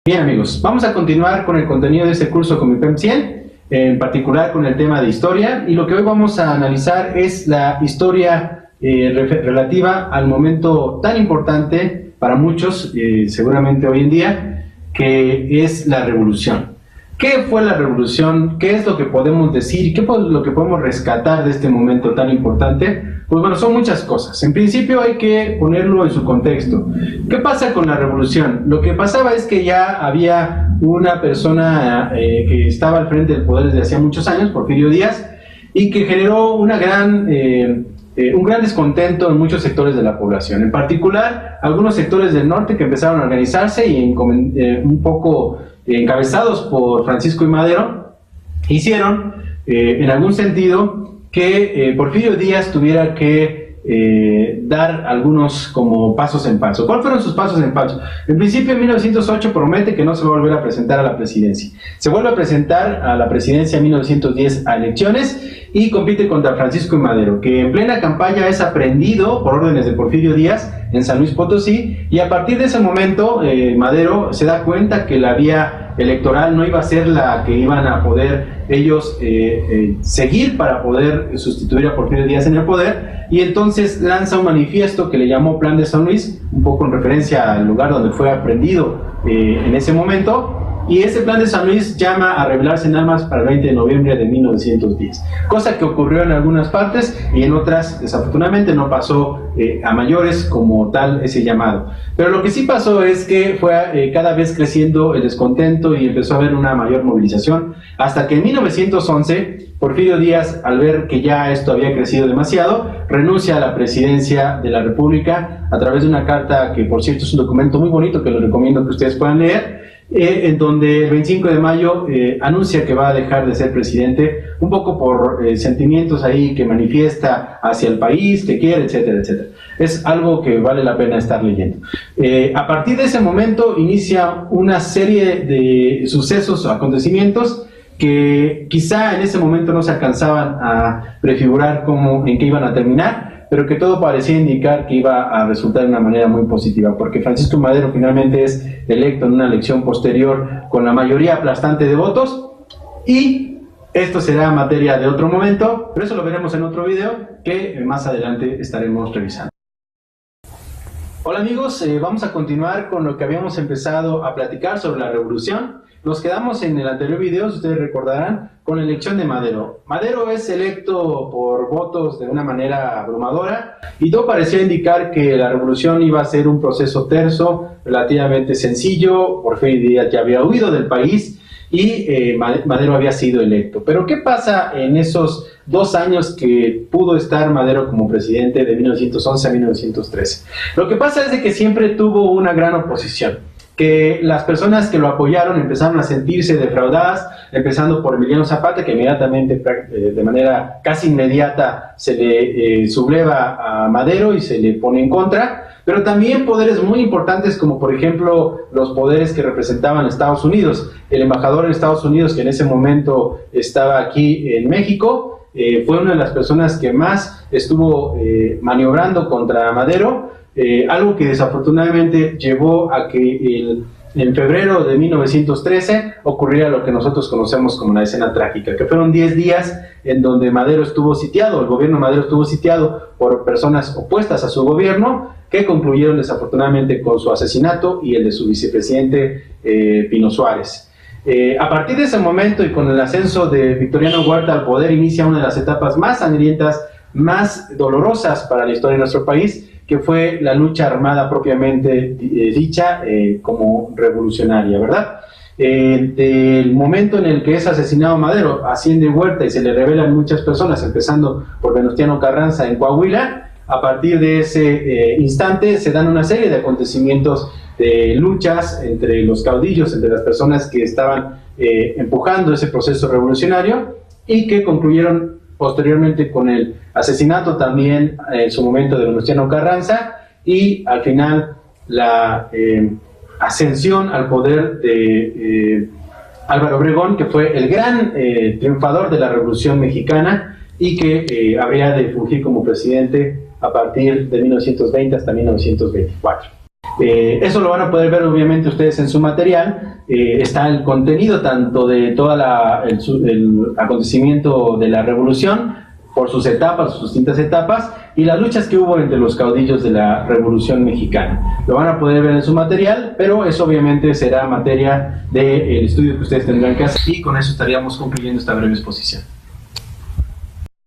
Bien amigos, vamos a continuar con el contenido de este curso con MIPEM 100, en particular con el tema de historia, y lo que hoy vamos a analizar es la historia relativa al momento tan importante para muchos, seguramente hoy en día, que es la revolución. ¿Qué fue la revolución? ¿Qué es lo que podemos decir? ¿Qué es lo que podemos rescatar de este momento tan importante? Pues bueno, son muchas cosas. En principio hay que ponerlo en su contexto. ¿Qué pasa con la revolución? Lo que pasaba es que ya había una persona que estaba al frente del poder desde hacía muchos años, Porfirio Díaz, y que generó un gran descontento en muchos sectores de la población. En particular, algunos sectores del norte que empezaron a organizarse y un poco encabezados por Francisco I. Madero, hicieron, en algún sentido, que Porfirio Díaz tuviera que dar algunos como pasos en falso. ¿Cuáles fueron sus pasos en falso? En principio, en 1908 promete que no se va a volver a presentar a la presidencia. Se vuelve a presentar a la presidencia en 1910 a elecciones y compite contra Francisco I. Madero, que en plena campaña es aprehendido por órdenes de Porfirio Díaz en San Luis Potosí, y a partir de ese momento Madero se da cuenta que la vía electoral no iba a ser la que iban a poder ellos seguir para poder sustituir a Porfirio Díaz en el poder, y entonces lanza un manifiesto que le llamó Plan de San Luis, un poco en referencia al lugar donde fue aprehendido en ese momento. Y ese Plan de San Luis llama a rebelarse en armas para el 20 de noviembre de 1910, cosa que ocurrió en algunas partes y en otras desafortunadamente no pasó a mayores como tal ese llamado. Pero lo que sí pasó es que fue cada vez creciendo el descontento y empezó a haber una mayor movilización, hasta que en 1911 Porfirio Díaz, al ver que ya esto había crecido demasiado, renuncia a la presidencia de la República a través de una carta que, por cierto, es un documento muy bonito que les recomiendo que ustedes puedan leer, en donde el 25 de mayo anuncia que va a dejar de ser presidente, un poco por sentimientos ahí que manifiesta hacia el país, que quiere, etcétera, etcétera. Es algo que vale la pena estar leyendo. A partir de ese momento inicia una serie de sucesos o acontecimientos que quizá en ese momento no se alcanzaban a prefigurar en qué iban a terminar, pero que todo parecía indicar que iba a resultar de una manera muy positiva, porque Francisco Madero finalmente es electo en una elección posterior con la mayoría aplastante de votos, y esto será materia de otro momento, pero eso lo veremos en otro video que más adelante estaremos revisando. Hola amigos, vamos a continuar con lo que habíamos empezado a platicar sobre la revolución. Nos quedamos en el anterior video, si ustedes recordarán, con la elección de Madero. Madero es electo por votos de una manera abrumadora y todo parecía indicar que la revolución iba a ser un proceso terso, relativamente sencillo. Porfirio Díaz ya había huido del país y Madero había sido electo. Pero ¿qué pasa en esos 2 años que pudo estar Madero como presidente, de 1911 a 1913? Lo que pasa es de que siempre tuvo una gran oposición, que las personas que lo apoyaron empezaron a sentirse defraudadas, empezando por Emiliano Zapata, que inmediatamente, de manera casi inmediata, se le subleva a Madero y se le pone en contra, pero también poderes muy importantes como por ejemplo los poderes que representaban Estados Unidos. El embajador en Estados Unidos, que en ese momento estaba aquí en México, fue una de las personas que más estuvo maniobrando contra Madero, algo que desafortunadamente llevó a que en febrero de 1913 ocurriera lo que nosotros conocemos como la escena trágica, que fueron 10 días en donde Madero estuvo sitiado, el gobierno de Madero estuvo sitiado por personas opuestas a su gobierno, que concluyeron desafortunadamente con su asesinato y el de su vicepresidente Pino Suárez. A partir de ese momento y con el ascenso de Victoriano Huerta al poder, inicia una de las etapas más sangrientas, más dolorosas para la historia de nuestro país, que fue la lucha armada propiamente dicha como revolucionaria, ¿verdad? Del momento en el que es asesinado Madero, asciende Huerta y se le rebelan muchas personas, empezando por Venustiano Carranza en Coahuila. A partir de ese instante se dan una serie de acontecimientos, de luchas entre los caudillos, entre las personas que estaban empujando ese proceso revolucionario, y que concluyeron posteriormente con el asesinato también en su momento de Venustiano Carranza, y al final la ascensión al poder de Álvaro Obregón, que fue el gran triunfador de la Revolución Mexicana y que habría de fungir como presidente a partir de 1920 hasta 1924. Eso lo van a poder ver obviamente ustedes en su material. Está el contenido tanto de todo el acontecimiento de la revolución, por sus etapas, sus distintas etapas, y las luchas que hubo entre los caudillos de la Revolución Mexicana. Lo van a poder ver en su material, pero eso obviamente será materia del estudio que ustedes tendrán que hacer, y con eso estaríamos concluyendo esta breve exposición.